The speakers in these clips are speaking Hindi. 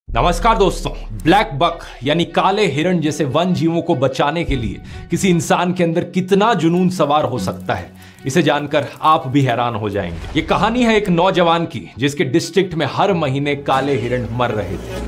नमस्कार दोस्तों। ब्लैक बक यानी काले हिरण जैसे वन जीवों को बचाने के लिए किसी इंसान के अंदर कितना जुनून सवार हो सकता है, इसे जानकर आप भी हैरान हो जाएंगे। ये कहानी है एक नौजवान की जिसके डिस्ट्रिक्ट में हर महीने काले हिरण मर रहे थे।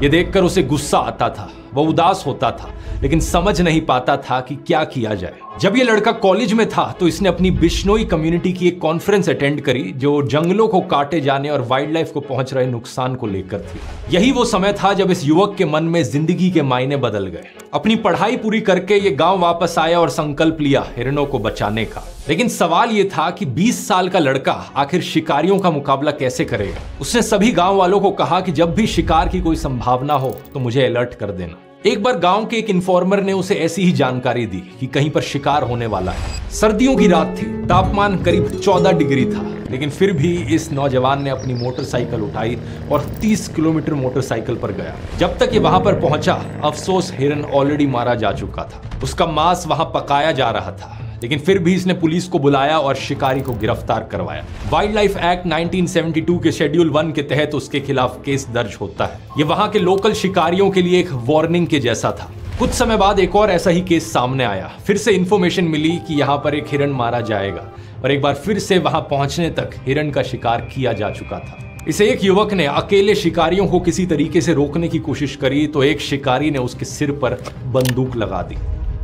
ये देखकर उसे गुस्सा आता था, वो उदास होता था, लेकिन समझ नहीं पाता था कि क्या किया जाए। जब ये लड़का कॉलेज में था तो इसने अपनी बिश्नोई कम्युनिटी की एक कॉन्फ्रेंस अटेंड करी जो जंगलों को काटे जाने और वाइल्ड लाइफ को पहुंच रहे नुकसान को लेकर थी। यही वो समय था जब इस युवक के मन में जिंदगी के मायने बदल गए। अपनी पढ़ाई पूरी करके ये गांव वापस आया और संकल्प लिया हिरणों को बचाने का। लेकिन सवाल ये था कि 20 साल का लड़का आखिर शिकारियों का मुकाबला कैसे करेगा। उसने सभी गांव वालों को कहा कि जब भी शिकार की कोई संभावना हो तो मुझे अलर्ट कर देना। एक बार गांव के एक इन्फॉर्मर ने उसे ऐसी ही जानकारी दी कि कहीं पर शिकार होने वाला है। सर्दियों की रात थी, तापमान करीब 14 डिग्री था, लेकिन फिर भी इस नौजवान ने अपनी मोटरसाइकिल उठाई और 30 किलोमीटर मोटरसाइकिल पर गया। जब तक ये वहां पर पहुंचा, अफसोस हिरन ऑलरेडी मारा जा चुका था। उसका मांस वहां पकाया जा रहा था, लेकिन फिर भी इसने पुलिस को बुलाया और शिकारी को गिरफ्तार करवाया। वाइल्ड लाइफ एक्ट 1972 के शेड्यूल 1 के तहत उसके खिलाफ केस दर्ज होता है। ये वहां के लोकल शिकारियों के लिए एक वार्निंग के जैसा था। कुछ समय बाद एक और ऐसा ही केस सामने आया। फिर से इंफॉर्मेशन मिली कि यहाँ पर एक हिरन मारा जाएगा और एक बार फिर से वहां पहुंचने तक हिरन का शिकार किया जा चुका था। इसे एक युवक ने अकेले शिकारियों को किसी तरीके से रोकने की कोशिश करी तो एक शिकारी ने उसके सिर पर बंदूक लगा दी।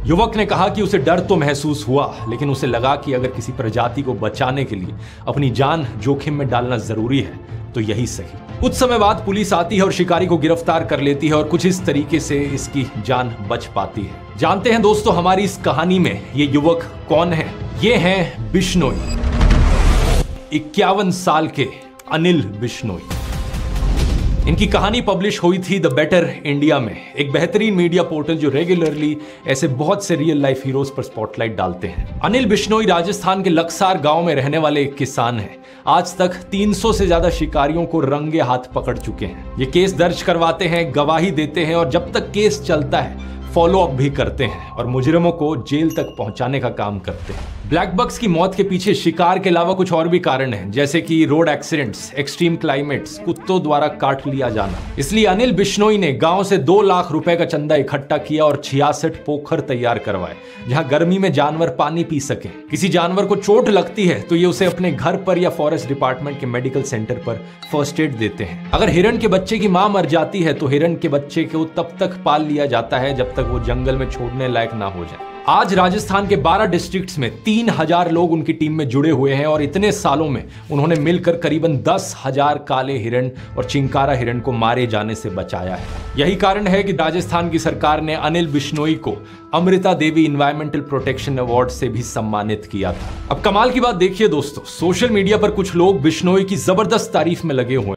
युवक ने कहा कि उसे डर तो महसूस हुआ, लेकिन उसे लगा कि अगर किसी प्रजाति को बचाने के लिए अपनी जान जोखिम में डालना जरूरी है तो यही सही। कुछ समय बाद पुलिस आती है और शिकारी को गिरफ्तार कर लेती है और कुछ इस तरीके से इसकी जान बच पाती है। जानते हैं दोस्तों, हमारी इस कहानी में ये युवक कौन है? ये हैं बिश्नोई, 51 साल के अनिल बिश्नोई। इनकी कहानी पब्लिश हुई थी द बेटर इंडिया में, एक बेहतरीन मीडिया पोर्टल जो रेगुलरली ऐसे बहुत से रियल लाइफ हीरोज पर स्पॉटलाइट डालते हैं। अनिल बिश्नोई राजस्थान के लक्सार गांव में रहने वाले एक किसान हैं। आज तक 300 से ज्यादा शिकारियों को रंगे हाथ पकड़ चुके हैं। ये केस दर्ज करवाते हैं, गवाही देते हैं और जब तक केस चलता है फॉलो अप भी करते हैं और मुजरिमों को जेल तक पहुंचाने का काम करते हैं। ब्लैक बक्स की मौत के पीछे शिकार के अलावा कुछ और भी कारण हैं, जैसे कि रोड एक्सीडेंट्स, एक्सट्रीम क्लाइमेट्स, कुत्तों द्वारा काट लिया जाना। इसलिए अनिल बिश्नोई ने गांव से 2 लाख रुपए का चंदा इकट्ठा किया और 66 पोखर तैयार करवाए जहां गर्मी में जानवर पानी पी सके। किसी जानवर को चोट लगती है तो ये उसे अपने घर पर या फॉरेस्ट डिपार्टमेंट के मेडिकल सेंटर पर फर्स्ट एड देते हैं। अगर हिरण के बच्चे की मां मर जाती है तो हिरण के बच्चे को तब तक पाल लिया जाता है जब तक वो जंगल में छोड़ने लायक ना हो जाए। आज राजस्थान के 12 डिस्ट्रिक्ट्स में 3000 लोग उनकी टीम में जुड़े हुए हैं और इतने सालों में उन्होंने मिलकर करीबन 10,000 काले हिरण और चिंकारा हिरण को मारे जाने से बचाया है। यही कारण है कि राजस्थान की सरकार ने अनिल बिश्नोई को Amrita Devi environmental protection award से भी सम्मानित किया था। अब कमाल की बात देखिए दोस्तों, सोशल मीडिया पर कुछ लोग बिश्नोई की जबरदस्त तारीफ में लगे हुए हैं।